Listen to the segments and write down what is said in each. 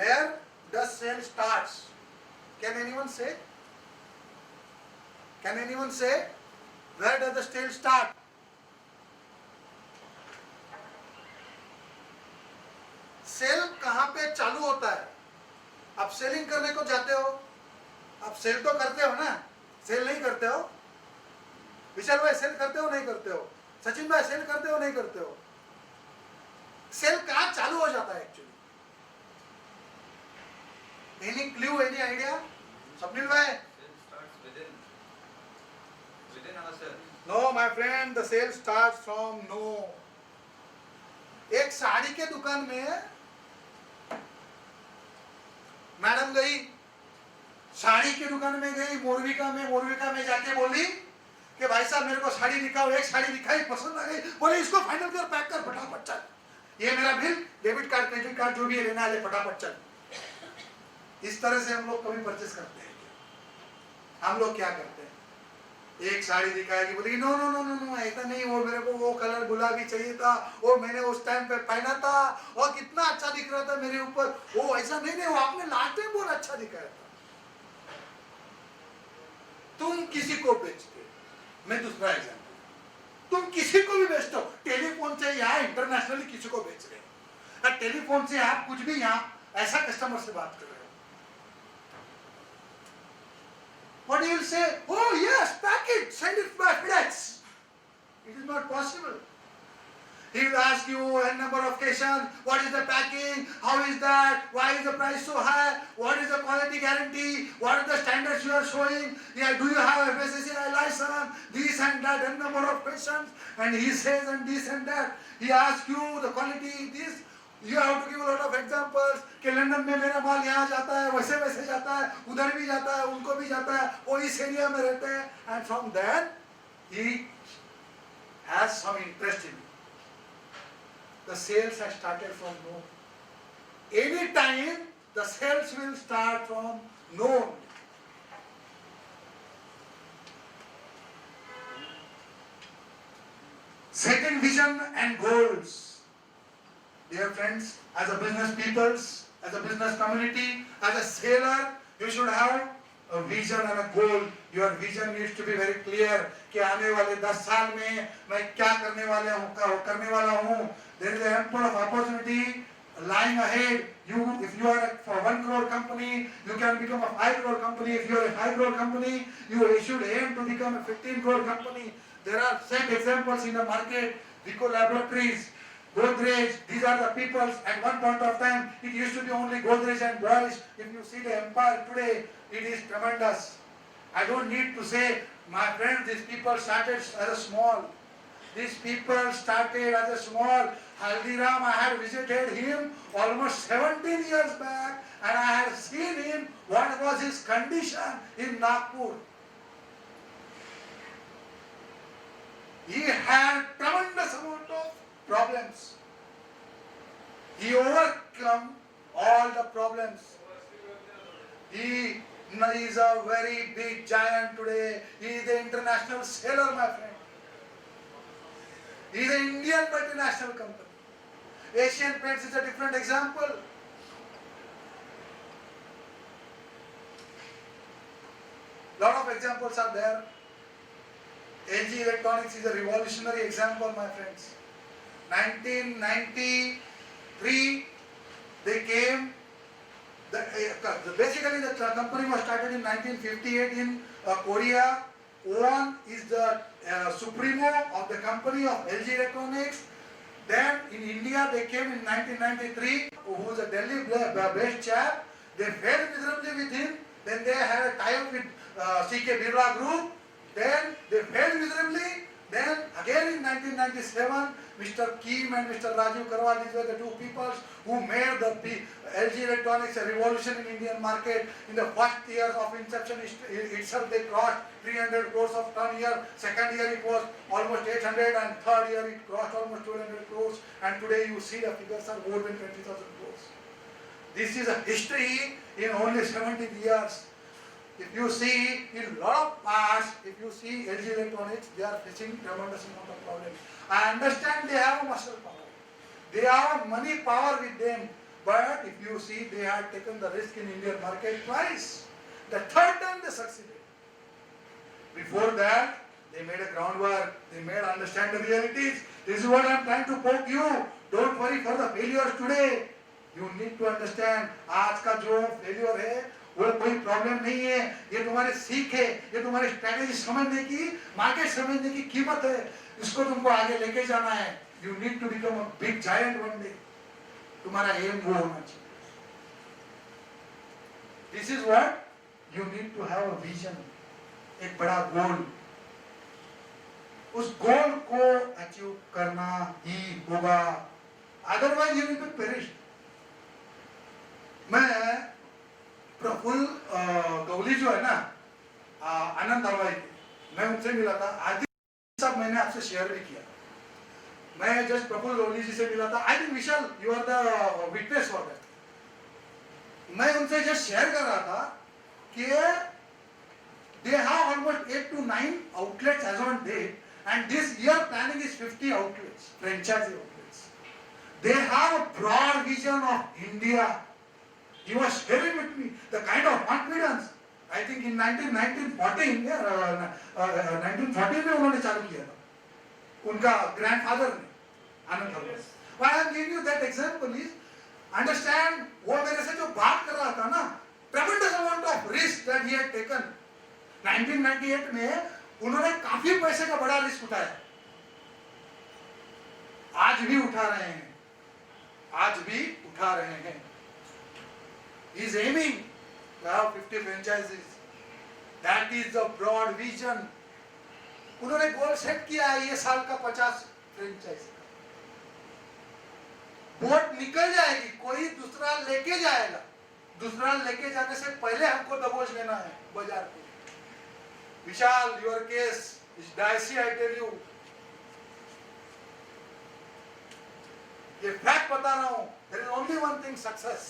where the sale starts? Can anyone say? Can anyone say? Where does the sale start? Sale कहां पे चालू होता है? आप सेलिंग करने को जाते हो, आप सेल तो करते हो ना, सेल नहीं करते हो? विशाल भाई सेल करते हो नहीं करते हो? सचिन भाई सेल करते हो नहीं करते हो? सेल कहां चालू हो जाता है actually? Any clue, any idea? Swapnil भाई? Within ourselves. No, my friend, the sale starts from no. एक साड़ी के दुकान में मैडम गई, साड़ी की दुकान में गई, मोरविका में जाके बोली कि भाई साहब मेरे को साड़ी दिखाओ। एक साड़ी दिखाई, पसंद आ गई, बोले इसको फाइनल कर, पैक कर, फटाफट चल, ये मेरा bill, debit card, credit card जो भी है लेना है, फटाफट चल। इस तरह से हम लोग कभी परचेस करते हैं? हम लोग क्या करते हैं? एक साड़ी दिखाएगी, बोली no no no no no, ऐसा नहीं, वो मेरे को वो कलर गुलाबी चाहिए था, वो मैंने उस टाइम पे पहना था और कितना अच्छा दिख रहा था मेरे ऊपर, वो ऐसा नहीं नहीं, वो आपने लास्ट टाइम बहुत अच्छा दिखाया था। तुम किसी को बेचते हो, मैं दूसरा एग्जाम्पल, तुम किसी को भी बेचते हो, टेलीफोन से यहाँ इंटरनेशनली किसी को बेच रहे हो, टेलीफोन से आप कुछ भी यहाँ ऐसा कस्टमर से बात कर रहे हो, what you will say? Oh yes, pack it, send it by FedEx. It is not possible. He will ask you a number of questions. What is the packing? How is that? Why is the price so high? What is the quality guarantee? What are the standards you are showing? Yeah, do you have a FSSAI license? This and that, a number of questions. And he says and this and that. He asks you the quality, this. You have to give a lot of examples कि London में मेरा माल यहाँ जाता है, वैसे वैसे जाता है, उधर भी जाता है, उनको भी जाता है, वो इस एरिया में रहते हैं, and from then he has some interest in it. The sales have started from no. Any time the sales will start from no. Second, vision and goals. Dear friends, as a business peoples, as a business community, as a sailor, you should have a vision and a goal. Your vision needs to be very clear कि आने वाले 10 साल में मैं क्या करने वाला हूँ. There is ample of opportunity lying ahead. If you are for 1 crore company, you can become a 5 crore company. If you are a 5 crore company, you should aim to become a 15 crore company. There are same examples in the market. Vico Laboratories, Godrej, these are the peoples. At one point of time, it used to be only Godrej and Bosch. If you see the empire today, it is tremendous. I don't need to say, my friends, these people started as a small. These people started as a small. Haldiram, I had visited him almost 17 years back, and I had seen him, what was his condition in Nagpur. He had tremendous amount of problems. He overcome all the problems. He is a very big giant today. He is the international sailor, my friend. He is an Indian multinational company. Asian Paints is a different example. Lot of examples are there. LG Electronics is a revolutionary example, my friends. 1993, they came. Basically, the company was started in 1958 in Korea. One is the supremo of the company of LG Electronics. Then in India, they came in 1993, who was a Delhi-based chap. They failed miserably with him. Then they had a tie-up with CK Birla Group. Then they failed miserably. Then again in 1997, Mr. Kim and Mr. Rajiv Karwal, these were the two people who made the LG Electronics a revolution in Indian market. In the first years of inception itself, they crossed 300 crores of turn year. Second year it was almost 800, and third year it crossed almost 200 crores. And today you see the figures are more than 20,000 crores. This is a history in only 70 years. If you see in lot of past, if you see LG Electronics, they are facing tremendous amount of problems. I understand they have muscle power. They have money power with them. But if you see, they had taken the risk in Indian market twice. The third time they succeeded. Before that, they made a groundwork. They made understand the realities. This is what I am trying to poke you. Don't worry for the failures today. You need to understand. आज का जो failure है, वो कोई problem नहीं है. ये तुम्हारे सीख है. ये तुम्हारी strategy समझने की, market समझने की कीमत है. इसको तुमको आगे लेके जाना है. You need to become a big giant one day. तुम्हारा aim वो होना चाहिए. This is what you need to have a vision. एक बड़ा गोल. उस गोल को अचीव करना ही होगा. Otherwise you will be perished. मैं प्रफुल्ल गवली जो है ना, आनंद दरवाई, मैं उनसे मिला था. आज सब मैंने आपसे शेयर भी किया. मैं जस्ट प्रफुल्ल गवली जी से मिला था. I think Vishal you are the witness for that. मैं उनसे जस्ट शेयर कर रहा था कि they have almost 8 to 9 outlets as on date, and this year planning is 50 outlets, franchise outlets. They have a broad vision of India. He was sharing with me the kind of confidence. I think in 1914 में उन्होंने चालू किया था. उनका grandfather ने, आनंद Dalwai. Why I am giving you that example is, understand वो मेरे से जो बात कर रहा था ना, tremendous amount of risk that he had taken. 1998 में उन्होंने काफी पैसे का बड़ा रिस्क उठाया. आज भी उठा रहे हैं. आज भी उठा रहे हैं. He is aiming to have 50 franchises. That is the broad vision. उन्होंने गोल सेट किया है ये साल का 50 फ्रेंचाइज. बोट निकल जाएगी, कोई दूसरा लेके जाएगा. दूसरा लेके जाने से पहले हमको दबोच लेना है बाजार को. Vishal, your case is dicey, I tell you. ये फैक्ट बता रहा हूँ. There is only one thing, success.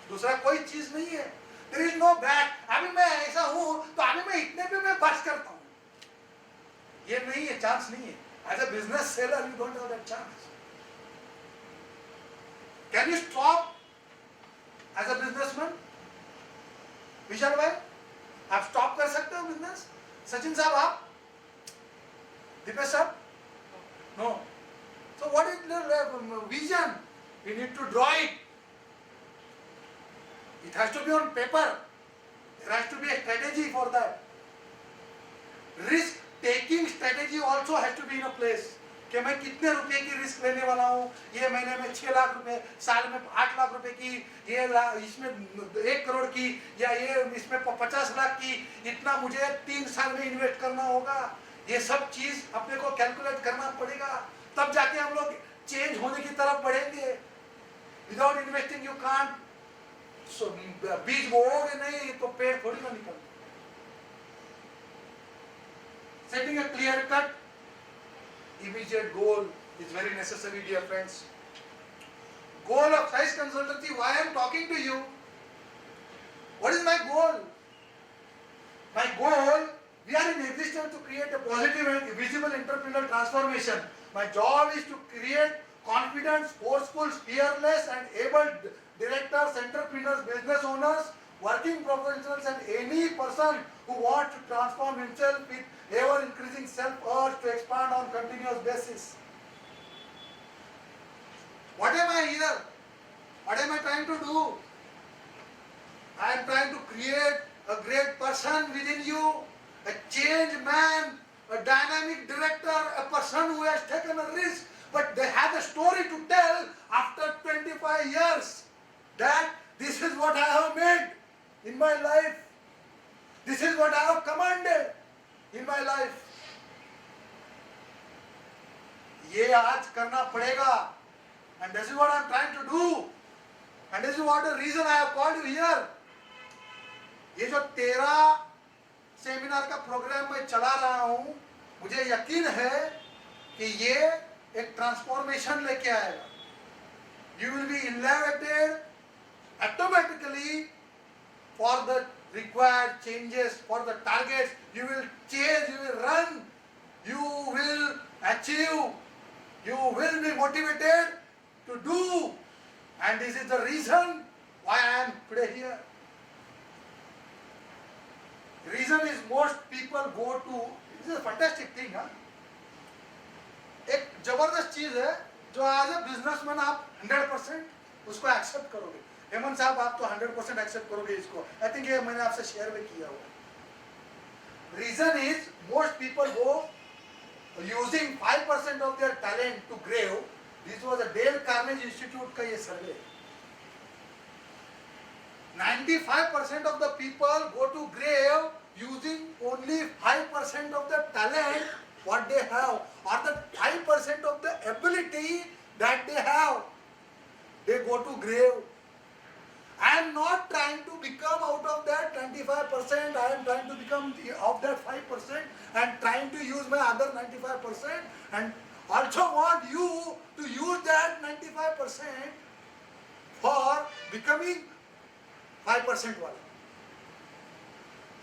दूसरा कोई चीज नहीं है. There is no back. अभी मैं ऐसा हूँ तो अभी मैं इतने पे मैं बच करता हूँ. ये नहीं है, चांस नहीं है. As a business seller, you don't have that chance. Can you stop as a businessman? विशाल भाई, आप स्टॉप कर सकते हो बिजनेस? सचिन साहब आप? दीपेश साहब? No. So what is the vision? We need to draw it. It has to be on paper. There has to be a strategy for that. Risk taking strategy also has to be in a place. कि मैं कितने रुपए की risk लेने वाला हूँ. ये महीने में 6 लाख रुपए, साल में 8 लाख रुपए की, ये इसमें 1 करोड़ की, या ये इसमें 50 लाख की, इतना मुझे 3 साल में इन्वेस्ट करना होगा. ये सब चीज अपने को कैलकुलेट करना पड़ेगा. तब जाके हम लोग चेंज होने की तरफ बढ़ेंगे. Without investing you can't. बीज बोओगे नहीं तो पेड़ थोड़ी ना निकल. Setting a clear cut immediate goal is very necessary, dear friends. Goal of Size Consultancy, why I am talking to you? What is my goal? My goal, we are in existence to create a positive and visible entrepreneurial transformation. My job is to create confident, forceful, fearless and able directors, entrepreneurs, business owners, working professionals and any person who wants to transform himself with ever increasing self-urge to expand on continuous basis. What am I here? What am I trying to do? I am trying to create a great person within you, a changed man, a dynamic director, a person who has taken a risk, but they have a story to tell after 25 years that this is what I have made in my life. This is what I have commanded in my life. ये आज करना पड़ेगा. And this is what I am trying to do. And this is what the reason I have called you here. ये जो 13 seminar का programme मैं चला रहा हूँ, मुझे यकीन है कि ये एक ट्रांसफॉर्मेशन लेके आएगा. You will be elevated automatically for the required changes, for the targets. You will change, you will run, you will achieve, you will be motivated to do, And this is the reason why I am today here. Reason is most people go to, this is a fantastic thing, huh? एक जबरदस्त चीज है जो आज a businessman आप 100% उसको accept करोगे। हेमंत साहब आप तो 100% एक्सेप्ट करोगे इसको। आई थिंक ये मैंने आपसे शेयर भी किया हुआ। Reason is most people go using 5% of their talent to grave. This was a Dale Carnegie institute का ये सर्वे। 95% of the people go to grave using only 5% of the talent what they have, or the 5% of the ability that they have. They go to grave. I am not trying to become out of that 25%. I am trying to become of that 5% and trying to use my other 95%, and also want you to use that 95% for becoming 5% वाला।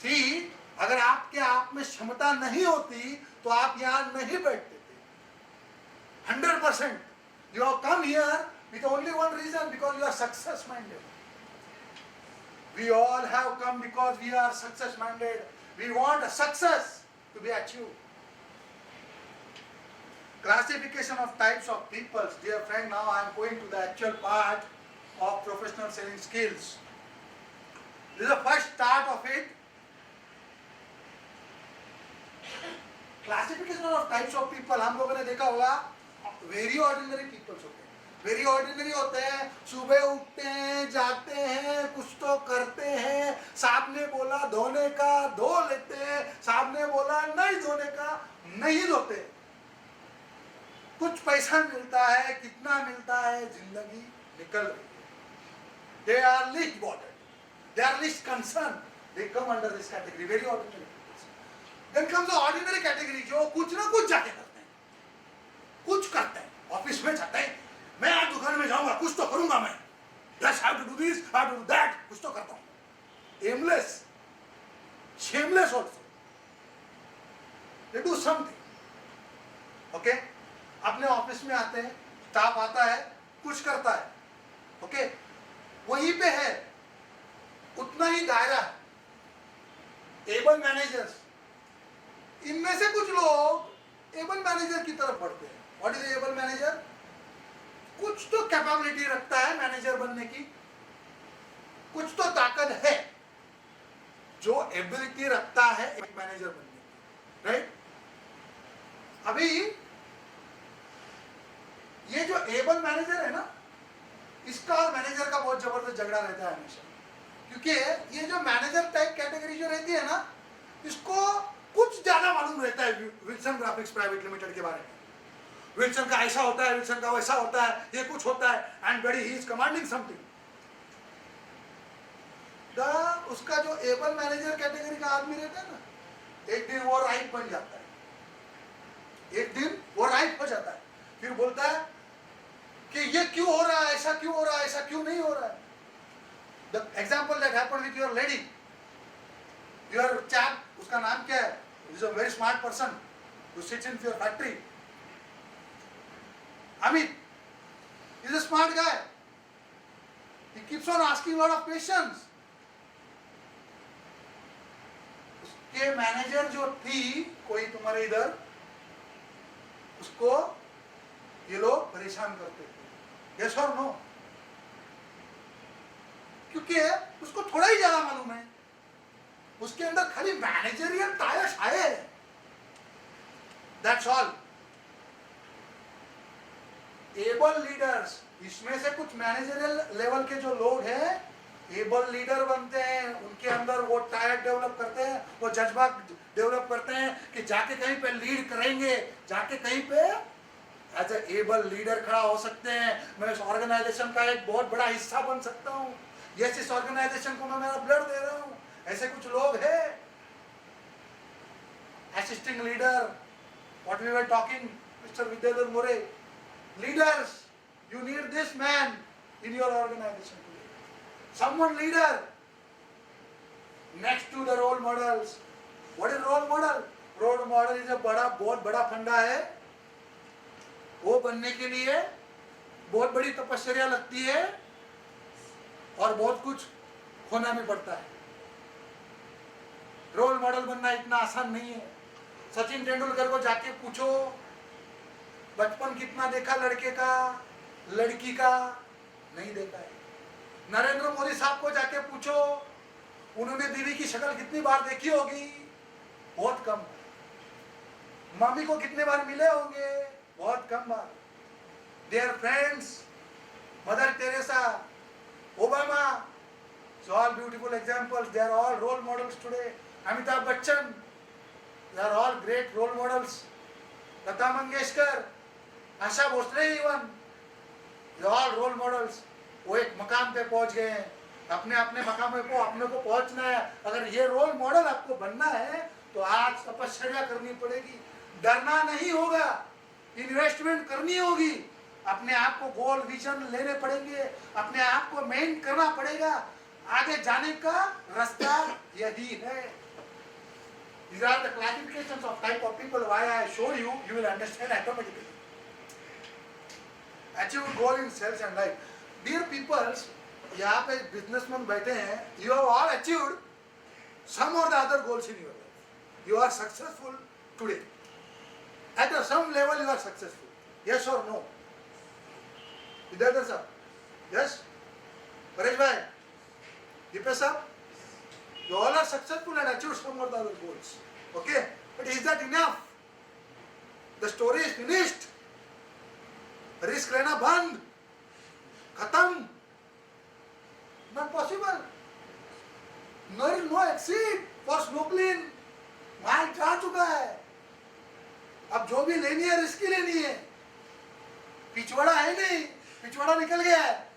See, अगर आपके आप में क्षमता नहीं होती तो आप यहाँ नहीं बैठते थे। 100%। You have come here with only one reason, because you are success minded. We all have come because we are success minded. We want a success to be achieved. Classification of types of peoples. Dear friend, now I am going to the actual part of professional selling skills. This is the first start of it. Classification of types of people. हम लोगों ने देखा होगा very ordinary peoples होते हैं। very ordinary होते हैं, सुबह उठते हैं, जाते हैं, कुछ तो करते हैं, साहब ने बोला धोने का धो लेते हैं, साहब ने बोला नहीं धोने का नहीं धोते। कुछ पैसा मिलता है, कितना मिलता है, जिंदगी निकल रही है। They are least bothered. They are least concerned. They come under this category, very ordinary people. Then comes the ordinary category, जो कुछ ना कुछ जाके करते हैं, कुछ करते हैं, ऑफिस में जाते हैं, मैं आज दुकान में जाऊंगा, कुछ तो करूंगा मैं, yes, I have to do this, I have to do that, कुछ तो करता हूँ। Aimless, shameless also. They do something. Okay? अपने ऑफिस में आते हैं, स्टाफ आता है, कुछ करता है, ओके, वहीं पे है, उतना ही दायरा। एबल मैनेजर्स, इनमें से कुछ लोग एबल मैनेजर की तरफ बढ़ते हैं। What is able manager? कुछ तो कैपेबिलिटी रखता है मैनेजर बनने की, कुछ तो ताकत है जो एबिलिटी रखता है एक मैनेजर बनने की, राइट? अभी ये जो एबल मैनेजर है ना, इसका और मैनेजर का बहुत जबरदस्त झगड़ा रहता है हमेशा, क्योंकि ये जो मैनेजर टाइप कैटेगरी जो रहती है ना, इसको कुछ ज्यादा मालूम रहता है विल्सन ग्राफिक्स प्राइवेट लिमिटेड के बारे में। विल्सन का ऐसा होता है, विल्सन का वैसा होता है, ये कुछ होता है, एंड बड़ी ही इज कमांडिंग समथिंग। उसका जो एबल मैनेजर कैटेगरी का आदमी रहता है ना, एक दिन वो राइट बन जाता है, एक दिन वो राइट हो जाता है, फिर बोलता है कि ये क्यों हो रहा है, ऐसा क्यों हो रहा है, ऐसा क्यों नहीं हो रहा है। The example that happened with your lady, your chap, उसका नाम क्या है? He is a very smart person who sits in your factory. Amit, he is a smart guy. He keeps on asking a lot of questions. उसके manager जो थी कोई तुम्हारे इधर, उसको ये लोग परेशान करते थे। Yes or no? क्योंकि उसको थोड़ा ही ज्यादा मालूम है, उसके अंदर खाली मैनेजरियल टायर्स आए। That's all. एबल लीडर्स, इसमें से कुछ मैनेजरियल लेवल के जो लोग हैं एबल लीडर बनते हैं, उनके अंदर वो टायर डेवलप करते हैं, वो जज्बा डेवलप करते हैं कि जाके कहीं पे लीड करेंगे, जाके कहीं पे एज ए एबल लीडर खड़ा हो सकते हैं, मैं इस ऑर्गेनाइजेशन का एक बहुत बड़ा हिस्सा बन सकता हूँ, यस इस ऑर्गेनाइजेशन को मैं मेरा ब्लड दे रहा हूँ। ऐसे कुछ लोग हैं। Assisting leader, what we were talking mister Vidyadhar More, leaders, you need this man in your organization today. Someone leader next to the role models. What is role model? Role model is a बहुत बड़ा फंडा है। वो बनने के लिए बहुत बड़ी तपस्या लगती है, और बहुत कुछ खोना भी पड़ता है। रोल मॉडल बनना इतना आसान नहीं है। सचिन तेंदुलकर को जाके पूछो बचपन कितना देखा लड़के का, लड़की का, नहीं देखा है। नरेंद्र मोदी साहब को जाके पूछो उन्होंने बीवी की शक्ल कितनी बार देखी होगी, बहुत कम। मम्मी को कितने बार मिले होंगे, बहुत कम बार। There friends, mother Teresa, Obama, so all beautiful examples, they are all role models today. Amitabh Bachchan, they are all great role models. Lata Mangeshkar, Asha Bhosle even, they are all role models. वो एक मकाम पे पहुंच गए हैं, अपने अपने मकाम पे अपने को पहुंचना है। अगर ये रोल मॉडल आपको बनना है तो आज तपस्या करनी पड़ेगी, डरना नहीं होगा, इन्वेस्टमेंट करनी होगी, अपने आप को गोल विजन लेने पड़ेंगे, अपने आप को मेंटेन करना पड़ेगा। आगे जाने का रास्ता यही है। These are the classifications of type of people. Why I show you, you will understand automatically. Achieve goal in sales and life. Dear peoples, यहाँ पे बिजनेसमैन बैठे हैं, you have all achieved some or the other goals in your life. You are successful today. At some level you are successful. Yes or no? Vidyadhar sir? Yes? Paresh bhai? Dipesh sir? You all are successful and achieved some or the other goals. Okay? But is that enough? The story is finished. Risk लेना बंद, खत्म, not possible. No exit for snorkeling. माल जा चुका है, अब जो भी लेनी है रिस्क ही लेनी है। पिछवाड़ा है नहीं, पिछवाड़ा निकल गया है।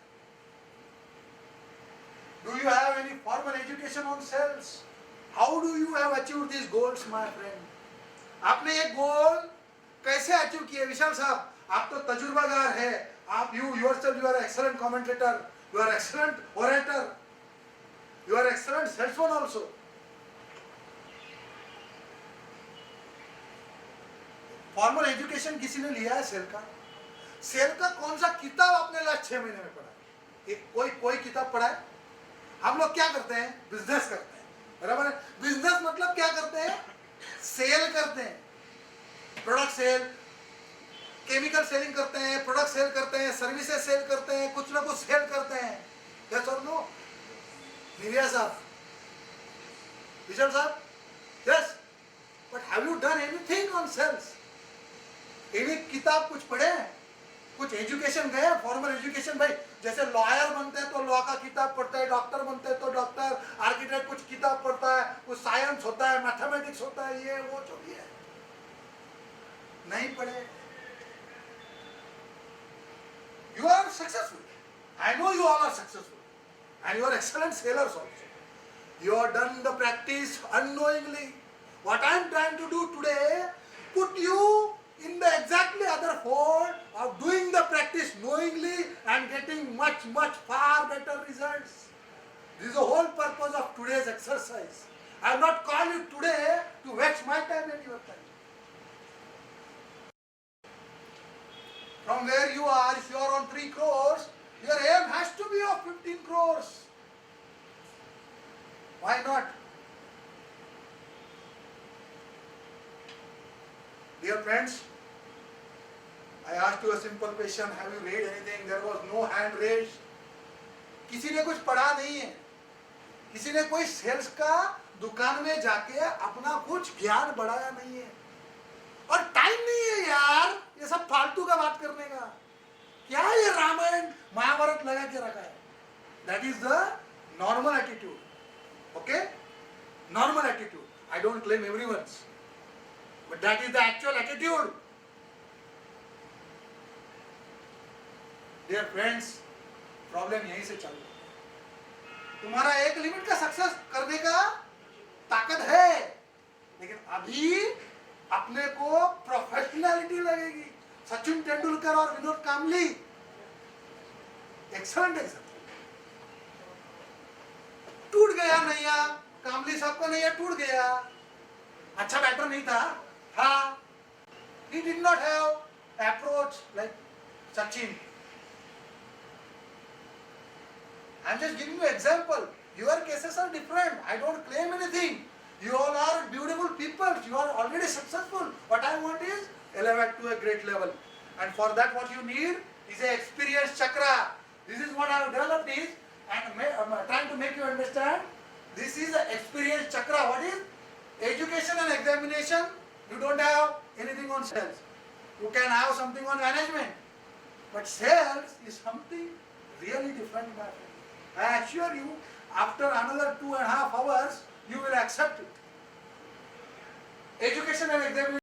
Do you have any formal education on sales? How do you have achieved these goals, my friend? आपने ये गोल कैसे अचीव किए? विशाल साहब, आप तो तजुर्बागार है, आप you yourself, you are excellent commentator, you are excellent orator, you are excellent salesman also. Formal education किसी ने लिया है सेल का? सेल का कौन सा किताब आपने लास्ट 6 महीने में पढ़ा? कोई किताब पढ़ा है? हम लोग क्या करते हैं? बिजनेस करते हैं, बराबर है? बिजनेस मतलब क्या करते हैं? सेल करते हैं, प्रोडक्ट सेल, केमिकल सेलिंग करते हैं, प्रोडक्ट सेल करते हैं, सर्विसेज सेल करते हैं, कुछ ना कुछ सेल करते हैं। यस और नो? निविया साहब, विशाल साहब, yes. But have you done anything on sales? Any किताब कुछ पढ़े हैं? कुछ एजुकेशन गए? फॉर्मल एजुकेशन भाई, जैसे लॉयर बनते हैं तो लॉ का किताब पढ़ता है, डॉक्टर बनते हैं तो डॉक्टर, आर्किटेक्ट कुछ किताब पढ़ता है, कुछ साइंस होता है, मैथमेटिक्स होता है, ये वो जो भी है, नहीं पढ़े। You are successful. I know you all are successful, and you are excellent sailors also. You have done the practice unknowingly. What I am trying to do today, put you in the exactly other fold of doing the practice knowingly and getting much far better results. This is the whole purpose of today's exercise. I have not called you today to waste my time and your time. From where you are, if you are on 3 crores, your aim has to be of 15 crores. Why not? Dear friends, I asked you a simple question. Have you read anything? There was no hand raised. किसी ने कुछ पढ़ा नहीं है, किसी ने कोई sales का दुकान में जाके अपना कुछ ज्ञान बढ़ाया नहीं है, और टाइम नहीं है यार ये सब फालतू का बात करने का। क्या ये रामायण महाभारत लगा के रखा है? That is the normal attitude. Okay? Normal attitude. I don't claim everyone's, but that is the actual attitude. Dear friends, problem यहीं से चालू है। तुम्हारा एक लिमिट का सक्सेस करने का ताकत है, लेकिन अभी अपने को प्रोफेशनलिटी लगेगी। सचिन तेंदुलकर और विनोद कांबली एक्सेलेंट एग्जाम्पल। टूट गया नैया, कांबली साहब का नैया टूट गया। अच्छा बैटर नहीं था, हाँ, he did not have approach like Sachin. I'm just giving you example. Your cases are different. I don't claim anything. You all are beautiful people. You are already successful. What I want is elevate to a great level. And for that what you need is a experience chakra. This is what I have developed is, and I'm trying to make you understand. This is an experience chakra. What is? Education and examination. You don't have anything on sales. You can have something on management. But sales is something really different, my friend. I assure you, after another 2.5 hours, you will accept it. Education and examination.